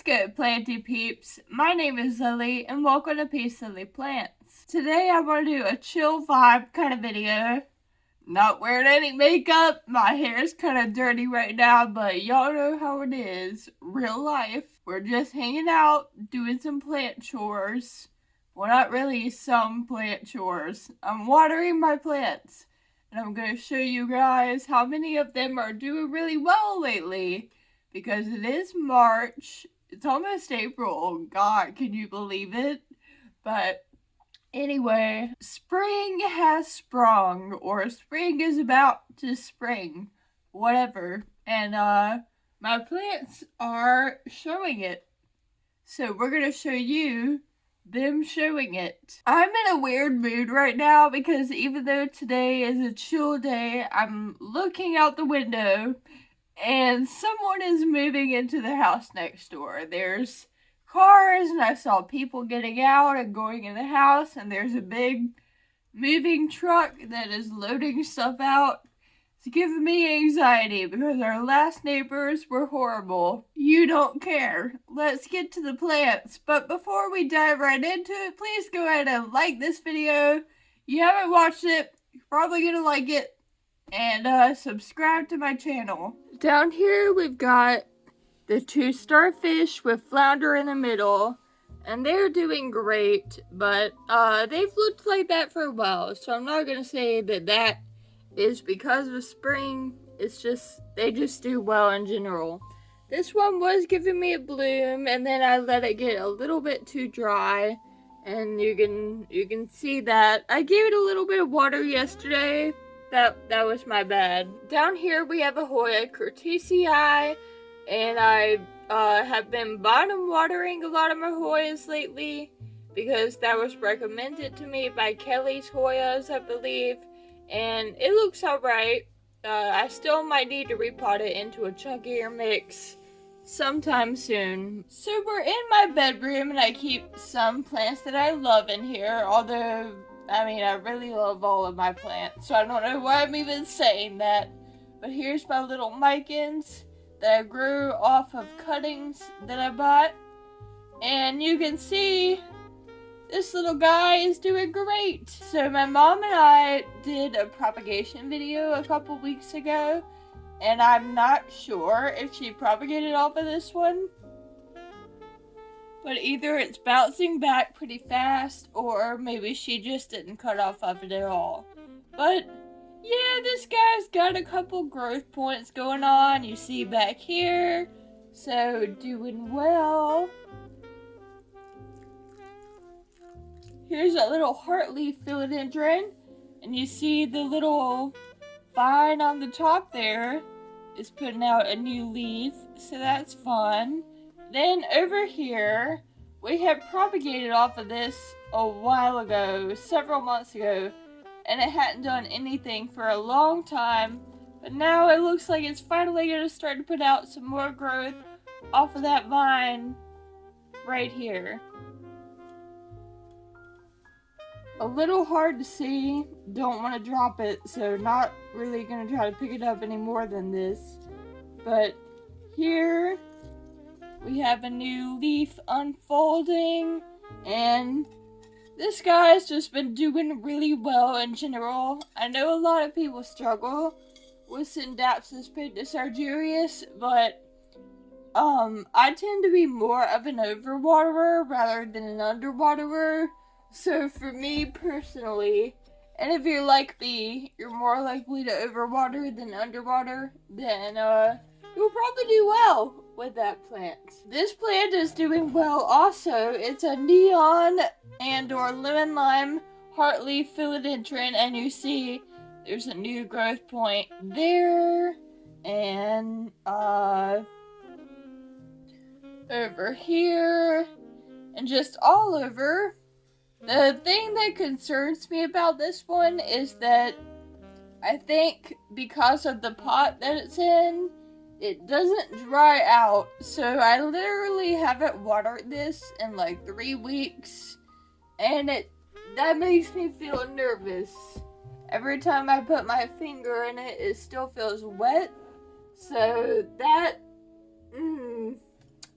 What's good, planty peeps? My name is Lily, and welcome to Peace Lily Plants. Today I want to do a chill vibe kind of video. Not wearing any makeup, my hair is kind of dirty right now, but y'all know how it is. Real life. We're just hanging out, doing some plant chores. Well, not really some plant chores. I'm watering my plants, and I'm going to show you guys how many of them are doing really well lately. Because it is March. It's almost April. Oh God, can you believe it? But anyway, spring has sprung, or spring is about to spring. Whatever. And my plants are showing it. So we're gonna show you them showing it. I'm in a weird mood right now because even though today is a chill day, I'm looking out the window and someone is moving into the house next door. There's cars, and I saw people getting out and going in the house, and there's a big moving truck that is loading stuff out. It's giving me anxiety because our last neighbors were horrible. You don't care. Let's get to the plants. But before we dive right into it, please go ahead and like this video. If you haven't watched it, you're probably gonna like it. And subscribe to my channel. Down here we've got the two starfish with flounder in the middle, and they're doing great, but they've looked like that for a while, so I'm not gonna say that that is because of spring. It's just they just do well in general. This one was giving me a bloom, and then I let it get a little bit too dry, and you can see that I gave it a little bit of water yesterday. That was my bad. Down here we have a Hoya Curtissi Eye, and I have been bottom watering a lot of my Hoyas lately because that was recommended to me by Kelly's Hoyas, I believe, and it looks alright. I still might need to repot it into a chunkier mix sometime soon. So we're in my bedroom, and I keep some plants that I love in here, although I really love all of my plants, so I don't know why I'm even saying that. But here's my little micans that I grew off of cuttings that I bought. And you can see this little guy is doing great. So my mom and I did a propagation video a couple weeks ago, and I'm not sure if she propagated off of this one. But either it's bouncing back pretty fast, or maybe she just didn't cut off of it at all. But yeah, this guy's got a couple growth points going on. You see back here. So doing well. Here's a little heartleaf philodendron. And you see the little vine on the top there is putting out a new leaf. So that's fun. Then over here, we had propagated off of this a while ago, several months ago, and it hadn't done anything for a long time, but now it looks like it's finally going to start to put out some more growth off of that vine right here. A little hard to see, don't want to drop it, so not really going to try to pick it up any more than this, but here we have a new leaf unfolding, and this guy's just been doing really well in general. I know a lot of people struggle with Syndapsus pictusargerius, but I tend to be more of an overwaterer rather than an underwaterer. So for me personally, and if you're like me, you're more likely to overwater than underwater, then you'll probably do well with that plant. This plant is doing well also. It's a neon and or lemon lime heartleaf philodendron, and you see there's a new growth point there, and over here, and just all over. The thing that concerns me about this one is that I think because of the pot that it's in, it doesn't dry out, so I literally haven't watered this in like 3 weeks, and that makes me feel nervous. Every time I put my finger in it, it still feels wet, so that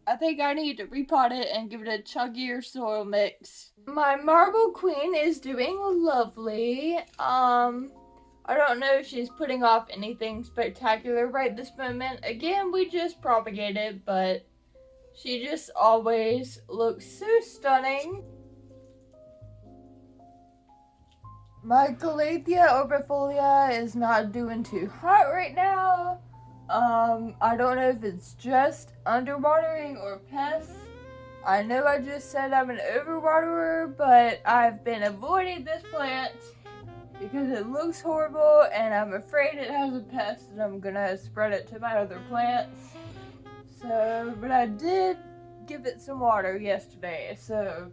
I think I need to repot it and give it a chunkier soil mix. My marble queen is doing lovely. I don't know if she's putting off anything spectacular right this moment. Again, we just propagated, but she just always looks so stunning. My Galatia Orbitfolia is not doing too hot right now. I don't know if it's just underwatering or pests. I know I just said I'm an overwaterer, but I've been avoiding this plant because it looks horrible and I'm afraid it has a pest and I'm gonna spread it to my other plants. So, but I did give it some water yesterday, so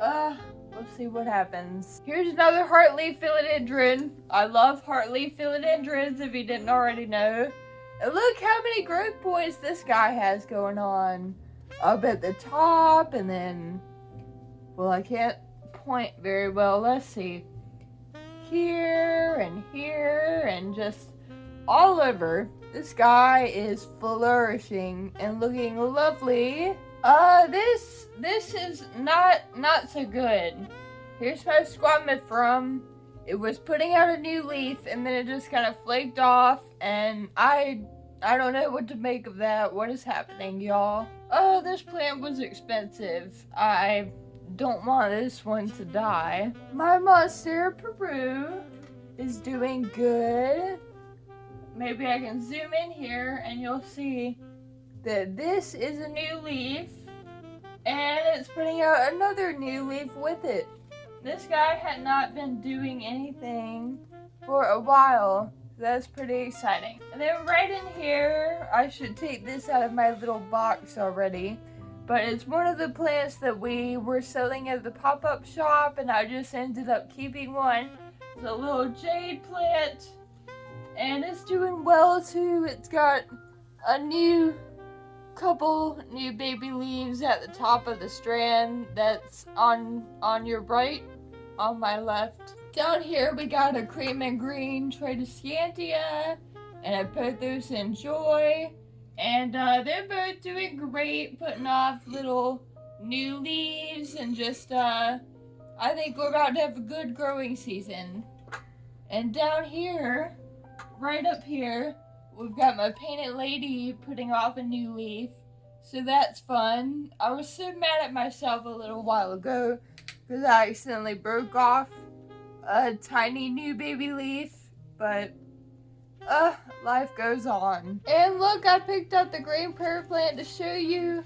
we'll see what happens. Here's another heartleaf philodendron. I love heartleaf philodendrons if you didn't already know. And look how many growth points this guy has going on. Up at the top and then, well, I can't point very well. Let's see. Here and just all over. This guy is flourishing and looking lovely. This is not so good. Here's my squamifrum. It was putting out a new leaf and then it just kind of flaked off and I don't know what to make of that. What is happening, y'all? Oh, this plant was expensive. I don't want this one to die. My Monstera Peru is doing good. Maybe I can zoom in here and you'll see that this is a new leaf and it's putting out another new leaf with it. This guy had not been doing anything for a while. That's pretty exciting. And then right in here, I should take this out of my little box already, but it's one of the plants that we were selling at the pop-up shop and I just ended up keeping one. It's a little Jade Plant and it's doing well too. It's got a couple new baby leaves at the top of the strand that's on your right, on my left. Down here we got a cream and green Tradescantia and a Pothos and Joy, and they're both doing great, putting off little new leaves and just I think we're about to have a good growing season. And down here, right up here, we've got my painted lady putting off a new leaf, so that's fun. I was so mad at myself a little while ago because I accidentally broke off a tiny new baby leaf, but life goes on. And look, I picked up the green prayer plant to show you.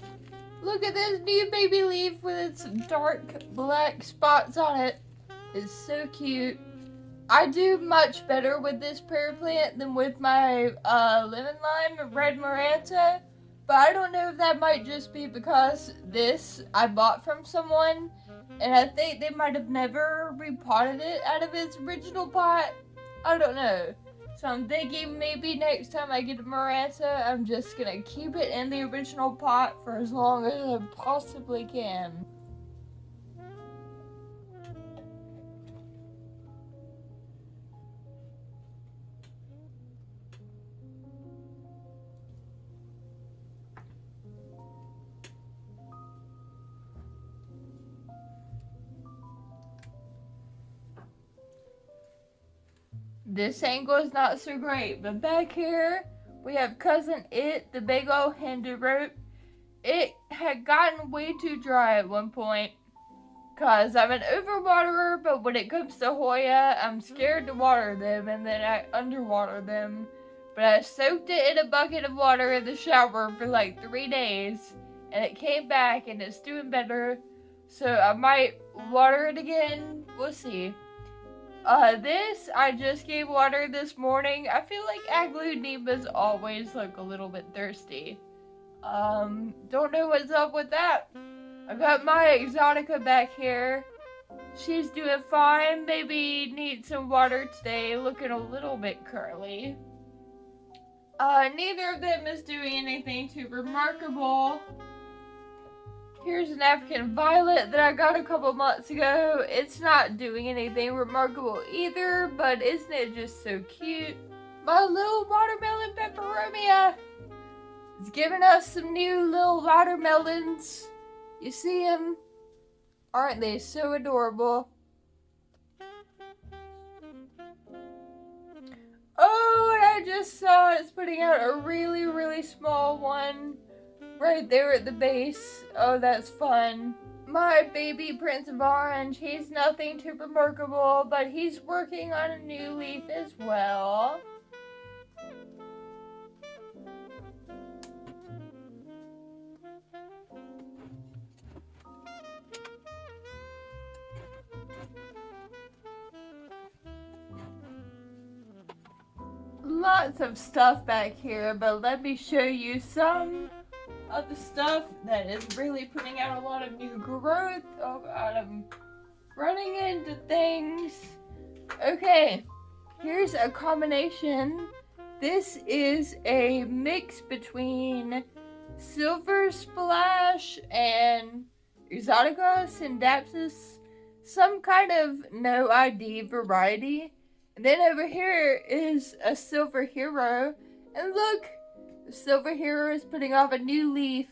Look at this new baby leaf with its dark black spots on it. It's so cute. I do much better with this prayer plant than with my lemon lime red Maranta, but I don't know if that might just be because this I bought from someone and I think they might have never repotted it out of its original pot. I don't know. So I'm thinking maybe next time I get a Maranta, I'm just gonna keep it in the original pot for as long as I possibly can. This angle is not so great, but back here we have cousin It, the big old Hindu rope. It had gotten way too dry at one point because I'm an overwaterer, but when it comes to Hoya, I'm scared to water them and then I underwater them. But I soaked it in a bucket of water in the shower for like 3 days and it came back and it's doing better. So I might water it again. We'll see. This, I just gave water this morning. I feel like aglaonemas always look a little bit thirsty. Don't know what's up with that. I got my Exotica back here. She's doing fine. Maybe needs some water today. Looking a little bit curly. Neither of them is doing anything too remarkable. Here's an African violet that I got a couple months ago. It's not doing anything remarkable either, but isn't it just so cute? My little watermelon Peppermia. It's giving us some new little watermelons. You see them? Aren't they so adorable? Oh, and I just saw it's putting out a really, really small one right there at the base. Oh, that's fun. My baby Prince of Orange, he's nothing too remarkable, but he's working on a new leaf as well. Lots of stuff back here, but let me show you some of the stuff that is really putting out a lot of new growth. Oh god, I'm running into things. Okay, here's a combination. This is a mix between Silver Splash and Exotica Syndapsis, some kind of no ID variety. And then over here is a Silver Hero, and look, the Silver Hero is putting off a new leaf.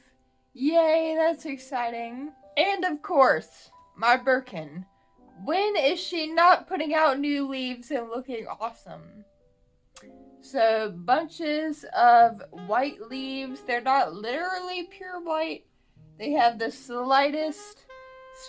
Yay, that's exciting. And of course, my Birkin. When is she not putting out new leaves and looking awesome? So, bunches of white leaves. They're not literally pure white. They have the slightest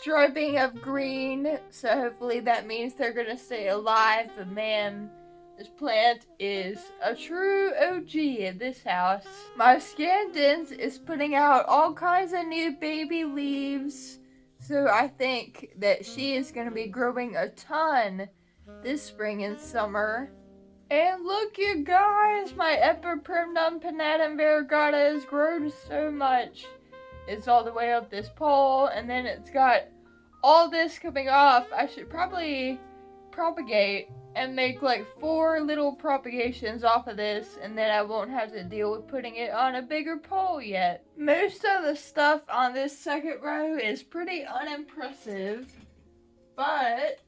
striping of green, so hopefully that means they're gonna stay alive. But man, this plant is a true OG at this house. My Scandens is putting out all kinds of new baby leaves, so I think that she is gonna be growing a ton this spring and summer. And look, you guys, my Epiprimnum pinnatum variegata has grown so much. It's all the way up this pole, and then it's got all this coming off. I should probably propagate and make like 4 little propagations off of this, and then I won't have to deal with putting it on a bigger pole yet. Most of the stuff on this second row is pretty unimpressive, but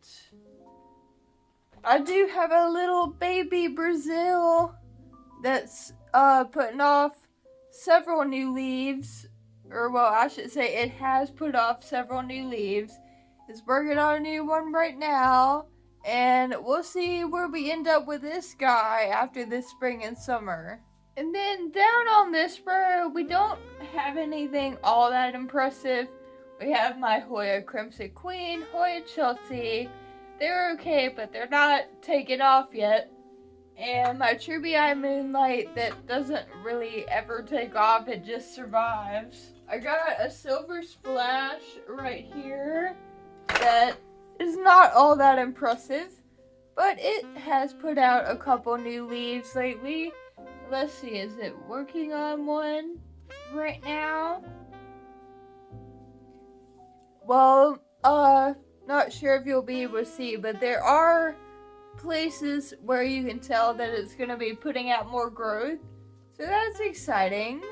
I do have a little baby Brazil that's putting off several new leaves. Or, well, I should say it has put off several new leaves. It's working on a new one right now. And we'll see where we end up with this guy after this spring and summer. And then down on this row, we don't have anything all that impressive. We have my Hoya Crimson Queen, Hoya Chelsea. They're okay, but they're not taken off yet. And my Truby Eye Moonlight that doesn't really ever take off, it just survives. I got a Silver Splash right here that is not all that impressive, but it has put out a couple new leaves lately. Let's see, is it working on one right now? Well, not sure if you'll be able to see, but there are places where you can tell that it's going to be putting out more growth, so that's exciting.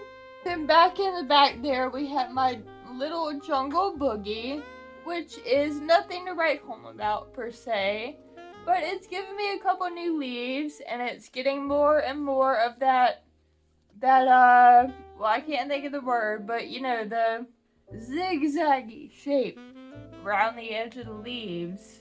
Then back in the back there we have my little jungle Boogie, which is nothing to write home about per se, but it's giving me a couple new leaves, and it's getting more and more of that well, I can't think of the word, but you know, the zigzaggy shape around the edge of the leaves.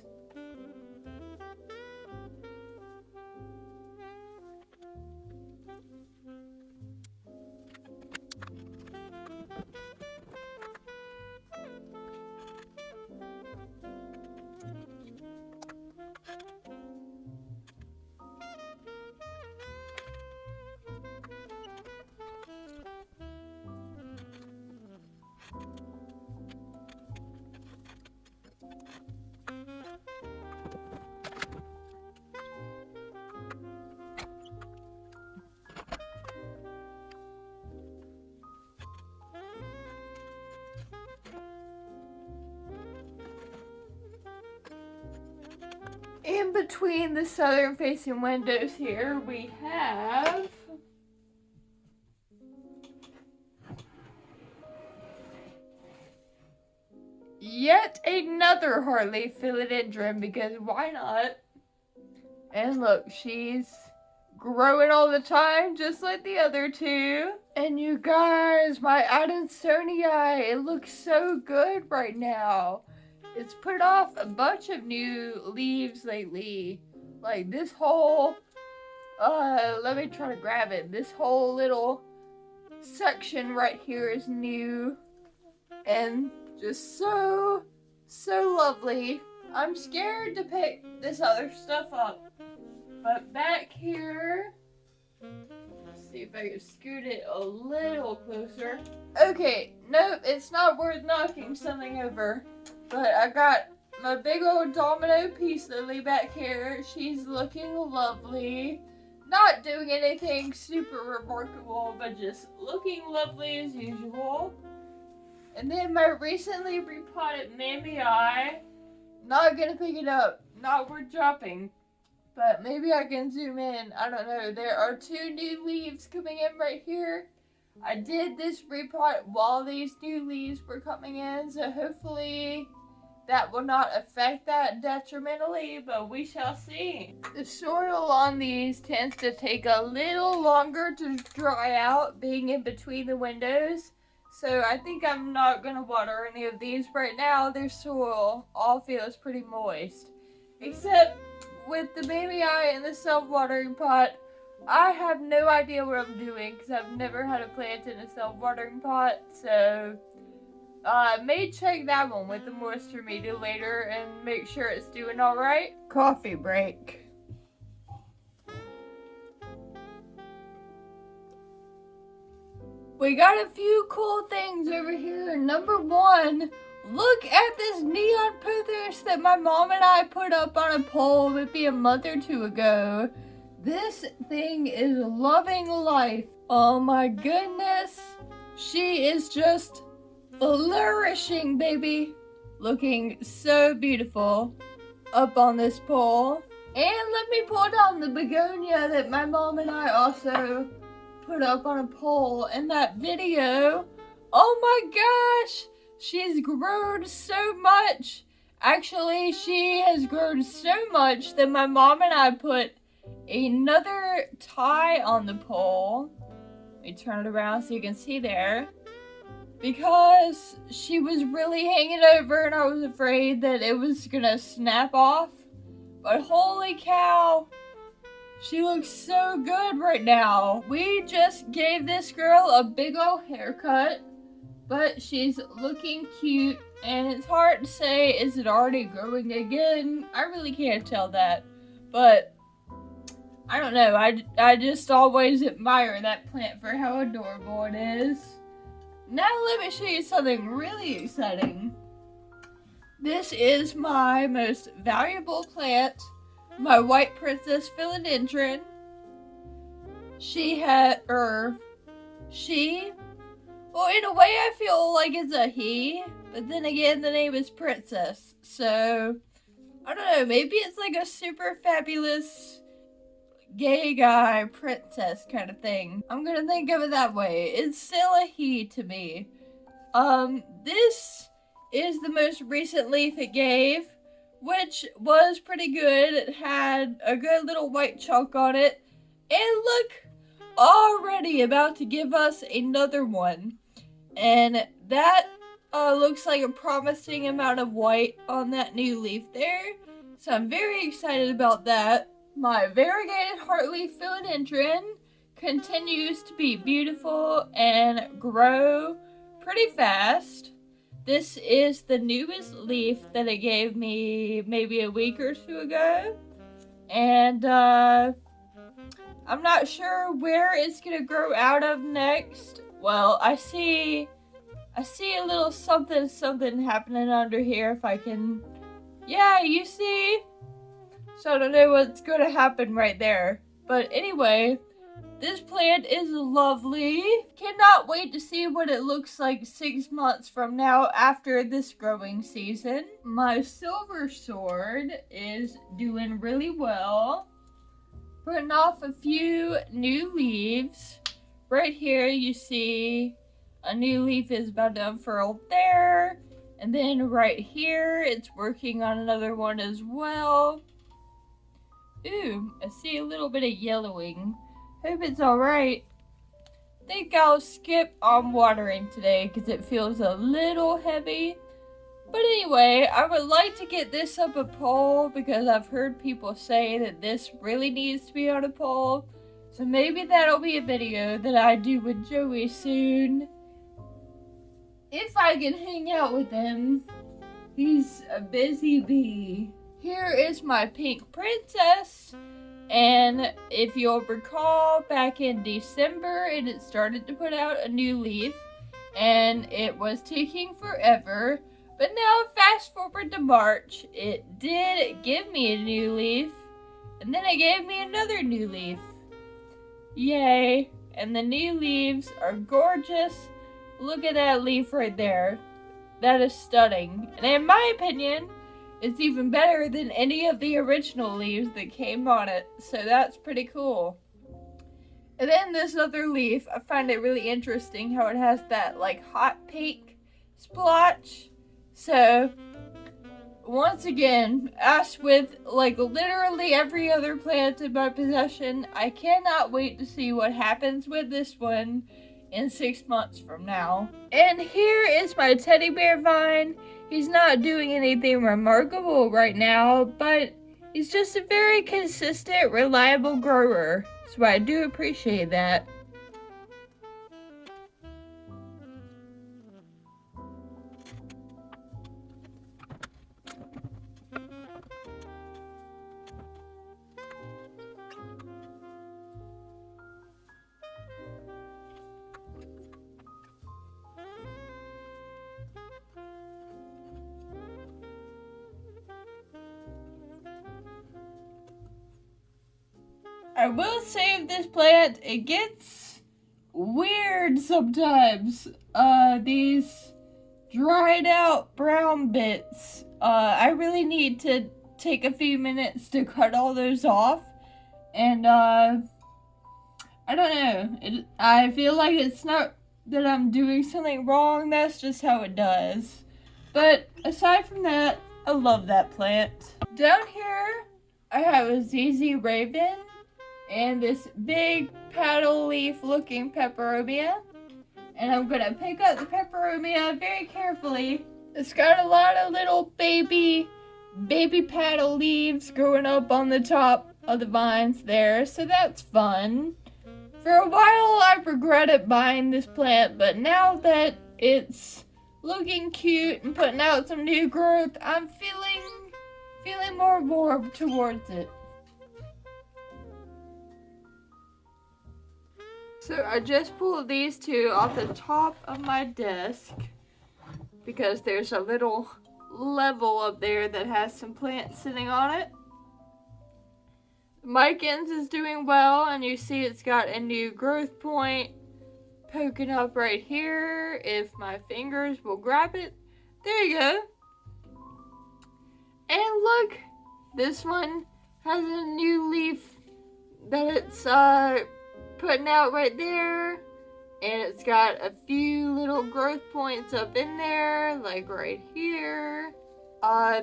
In between the southern facing windows here, we have yet another Hartley philodendron, because why not? And look, she's growing all the time, just like the other two. And you guys, my Untitled Eye, it looks so good right now. It's put off a bunch of new leaves lately. Like this whole, let me try to grab it. This whole little section right here is new. And just so lovely. I'm scared to pick this other stuff up. But back here, let's see if I can scoot it a little closer. Okay, nope, it's not worth knocking something over. But I got my big old domino peace lily back here. She's looking lovely. Not doing anything super remarkable, but just looking lovely as usual. And then my recently repotted Mammy Eye. Not gonna pick it up. Not worth dropping. But maybe I can zoom in. I don't know. There are 2 new leaves coming in right here. I did this repot while these new leaves were coming in. So hopefully that will not affect that detrimentally. But we shall see. The soil on these tends to take a little longer to dry out, being in between the windows. So I think I'm not going to water any of these right now. Their soil all feels pretty moist. Except with the Baby Eye and the self-watering pot, I have no idea what I'm doing because I've never had a plant in a self-watering pot. So I may check that one with the moisture meter later and make sure it's doing alright. Coffee break. We got a few cool things over here. Number 1, look at this neon Pothos that my mom and I put up on a pole maybe a month or 2 ago. This thing is loving life. Oh my goodness. She is just flourishing, baby. Looking so beautiful up on this pole. And let me pull down the begonia that my mom and I also put up on a pole in that video. Oh my gosh, she's grown so much. Actually, she has grown so much that my mom and I put another tie on the pole. Let me turn it around so you can see there. Because she was really hanging over and I was afraid that it was gonna snap off. But holy cow, she looks so good right now. We just gave this girl a big old haircut, but she's looking cute, and it's hard to say, is it already growing again? I really can't tell that, but I don't know. I just always admire that plant for how adorable it is. Now let me show you something really exciting. This is my most valuable plant. My white princess philodendron. Well, in a way I feel like it's a he, but then again the name is Princess, so I don't know, maybe it's like a super fabulous gay guy princess kind of thing. I'm gonna think of it that way. It's still a he to me. This is the most recent leaf it gave, which was pretty good. It had a good little white chunk on it. And look, already about to give us another one. And that looks like a promising amount of white on that new leaf there. So I'm very excited about that. My variegated heartleaf philodendron continues to be beautiful and grow pretty fast. This is the newest leaf that it gave me maybe a week or 2 ago. And I'm not sure where it's gonna grow out of next. Well, I see a little something happening under here if I can. Yeah, you see? So I don't know what's gonna happen right there. But anyway, this plant is lovely. Cannot wait to see what it looks like 6 months from now after this growing season. My silver sword is doing really well. Putting off a few new leaves. Right here you see a new leaf is about to unfurl there. And then right here it's working on another one as well. Ooh, I see a little bit of yellowing. Hope it's alright. think I'll skip on watering today because it feels a little heavy. But anyway, I would like to get this up a pole because I've heard people say that this really needs to be on a pole. So maybe that'll be a video that I do with Joey soon. If I can hang out with him. He's a busy bee. Here is my pink princess. And if you'll recall, back in December, it had started to put out a new leaf. And it was taking forever. But now, fast forward to March, it did give me a new leaf, and then it gave me another new leaf. Yay! And the new leaves are gorgeous. Look at that leaf right there. That is stunning. And in my opinion, it's even better than any of the original leaves that came on it. So that's pretty cool. And then this other leaf, I find it really interesting how it has that like hot pink splotch. So, once again, as with like literally every other plant in my possession, I cannot wait to see what happens with this one in 6 months from now. And here is my teddy bear vine. He's not doing anything remarkable right now, but he's just a very consistent, reliable grower. So I do appreciate that. I will save this plant. It gets weird sometimes. These dried out brown bits. I really need to take a few minutes to cut all those off. And, I don't know. I feel like it's not that I'm doing something wrong. That's just how it does. But aside from that, I love that plant. Down here, I have a ZZ Raven. And this big paddle leaf looking Peppermia. And I'm gonna pick up the Peppermia very carefully. It's got a lot of little baby paddle leaves growing up on the top of the vines there, so that's fun. For a while I regretted buying this plant, but now that it's looking cute and putting out some new growth, I'm feeling more warm towards it. So I just pulled these two off the top of my desk because there's a little level up there that has some plants sitting on it. Micans is doing well, and you see it's got a new growth point poking up right here. If my fingers will grab it, there you go. And look, this one has a new leaf that it's putting out right there, and it's got a few little growth points up in there, like right here.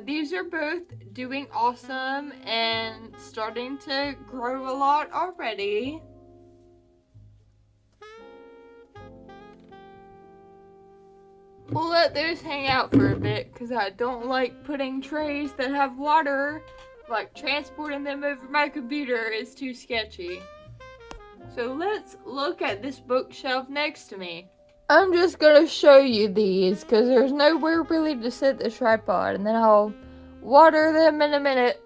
These are both doing awesome and starting to grow a lot already. We'll let those hang out for a bit because I don't like putting trays that have water, like transporting them over my computer is too sketchy. So let's look at this bookshelf next to me. I'm just gonna show you these because there's nowhere really to set the tripod, and then I'll water them in a minute.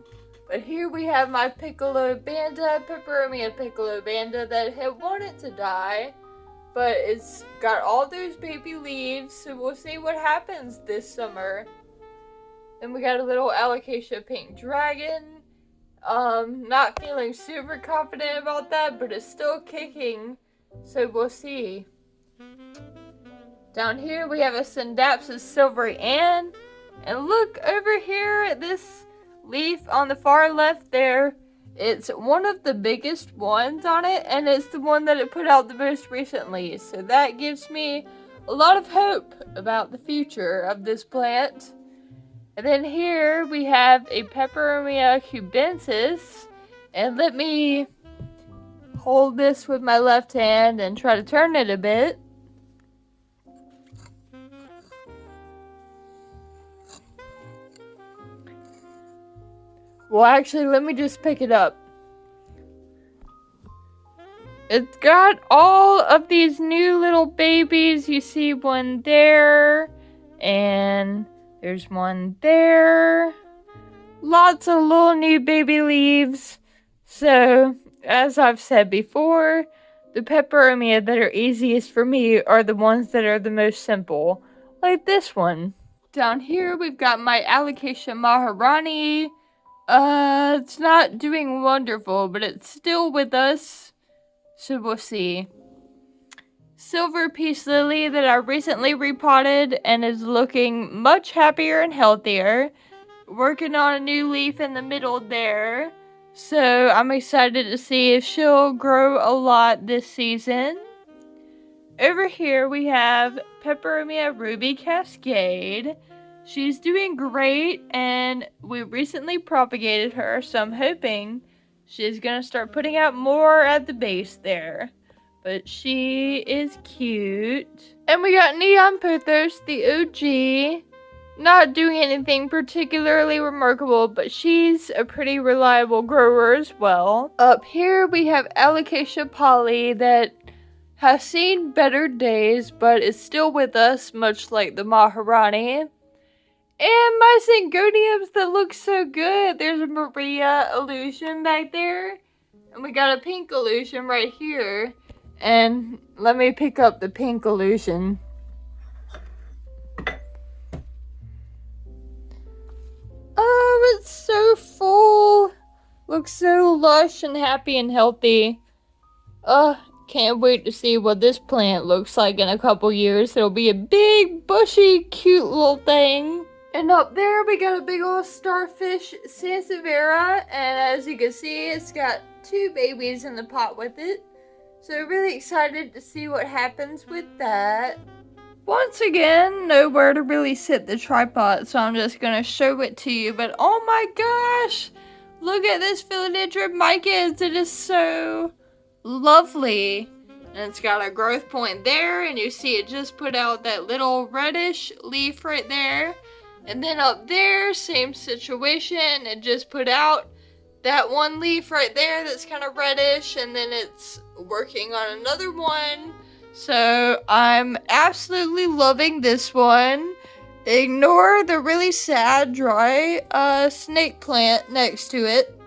But here we have my Piccolo Banda, Peppermia Piccolo Banda that had wanted to die, but it's got all those baby leaves, so we'll see what happens this summer. Then we got a little Alocasia Pink Dragon. Not feeling super confident about that, but it's still kicking, so we'll see. Down here we have a Syndapsus Silvery Ann, and look over here at this leaf on the far left there. It's one of the biggest ones on it, and it's the one that it put out the most recently, so that gives me a lot of hope about the future of this plant. And then here we have a Peppermia Cubensis, and let me hold this with my left hand and try to turn it a bit. Well, actually, let me just pick it up. It's got all of these new little babies. You see one there, and there's one there. Lots of little new baby leaves. So, as I've said before, the Peppermia that are easiest for me are the ones that are the most simple. Like this one. Down here, we've got my Alocasia Maharani. It's not doing wonderful, but it's still with us. So we'll see. Silver Peace Lily that I recently repotted and is looking much happier and healthier. Working on a new leaf in the middle there. So I'm excited to see if she'll grow a lot this season. Over here we have Peppermia Ruby Cascade. She's doing great and we recently propagated her, so I'm hoping she's gonna start putting out more at the base there. But she is cute. And we got Neon Pothos, the OG. Not doing anything particularly remarkable, but she's a pretty reliable grower as well. Up here we have Alocasia Polly that has seen better days, but is still with us, much like the Maharani. And my Syngoniums that look so good. There's a Maria illusion back there. And we got a pink illusion right here. And let me pick up the pink illusion. Oh, it's so full. Looks so lush and happy and healthy. Can't wait to see what this plant looks like in a couple years. It'll be a big, bushy, cute little thing. And up there we got a big old starfish Sansevieria, and as you can see it's got 2 babies in the pot with it. So really excited to see what happens with that. Once again, nowhere to really sit the tripod, so I'm just gonna show it to you. But oh my gosh! Look at this Philodendron Micas, it is so lovely. And it's got a growth point there, and you see it just put out that little reddish leaf right there. And then up there, same situation, it just put out that one leaf right there that's kind of reddish, and then it's working on another one. So I'm absolutely loving this one. Ignore the really sad, dry snake plant next to it.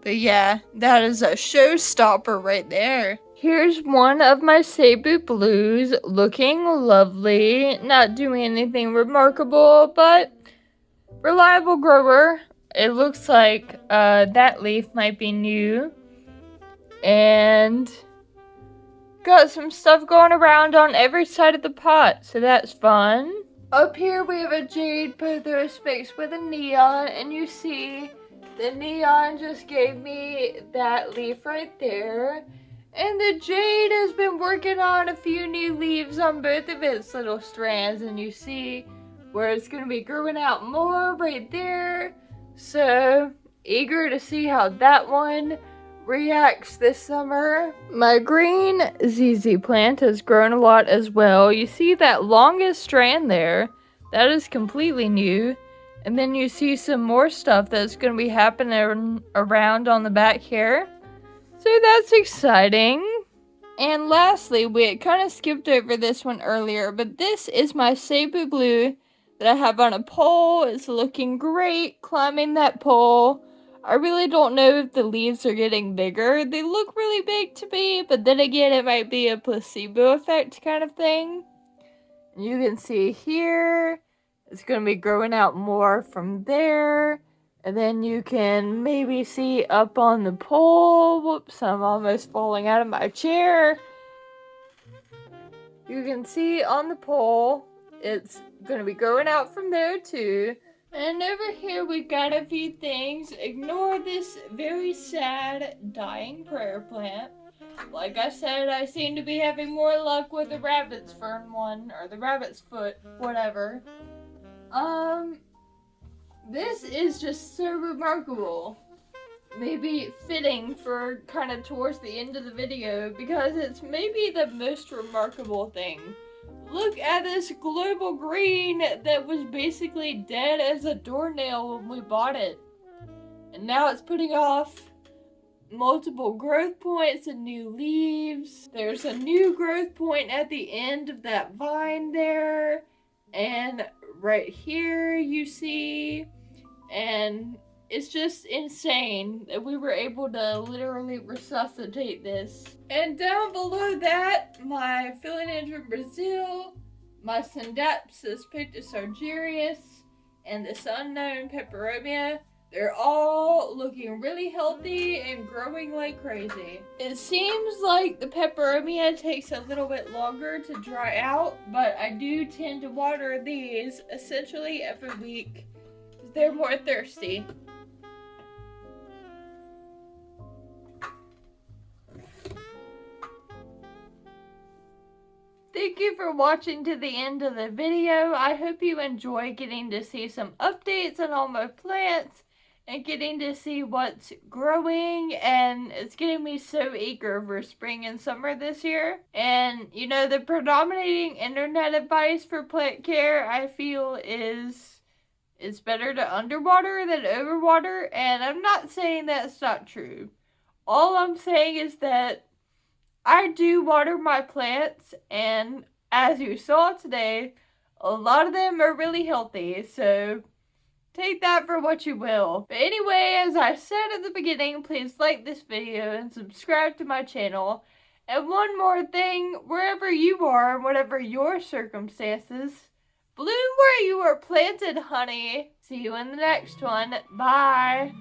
But yeah, that is a showstopper right there. Here's one of my Sabre Blues, looking lovely. Not doing anything remarkable, but reliable grower. It looks like that leaf might be new. And got some stuff going around on every side of the pot, so that's fun. Up here we have a Jade Pothos mixed with a neon, and you see the neon just gave me that leaf right there. And the Jade has been working on a few new leaves on both of its little strands, and you see where it's going to be growing out more right there. So eager to see how that one reacts this summer. My green ZZ plant has grown a lot as well. You see that longest strand there? That is completely new. And then you see some more stuff that's going to be happening around on the back here. So that's exciting. And lastly, we had kind of skipped over this one earlier, but this is my Sabre Blue that I have on a pole. It's looking great climbing that pole. I really don't know if the leaves are getting bigger. They look really big to me, but then again, it might be a placebo effect kind of thing. And you can see here, it's going to be growing out more from there. And then you can maybe see up on the pole. Whoops, I'm almost falling out of my chair. You can see on the pole, it's going to be growing out from there too. And over here we've got a few things. Ignore this very sad dying prayer plant. Like I said, I seem to be having more luck with the rabbit's fern one, or the rabbit's foot, whatever. This is just so remarkable. maybe fitting for kind of towards the end of the video because it's maybe the most remarkable thing. Look at this global green that was basically dead as a doornail when we bought it. And now it's putting off multiple growth points and new leaves. There's a new growth point at the end of that vine there. And right here you see, and it's just insane that we were able to literally resuscitate this. And down below that, my philodendron Brazil, my Syndapsis pictus argyrius, and this unknown Peppermia. They're all looking really healthy and growing like crazy. It seems like the Peppermia takes a little bit longer to dry out, but I do tend to water these essentially every week because they're more thirsty. Thank you for watching to the end of the video. I hope you enjoy getting to see some updates on all my plants and getting to see what's growing, and it's getting me so eager for spring and summer this year. And you know, the predominating internet advice for plant care I feel is it's better to underwater than overwater, and I'm not saying that's not true. All I'm saying is that I do water my plants, and as you saw today, a lot of them are really healthy, so take that for what you will. But anyway, as I said at the beginning, please like this video and subscribe to my channel. And one more thing, wherever you are, whatever your circumstances, bloom where you are planted, honey. See you in the next one. Bye.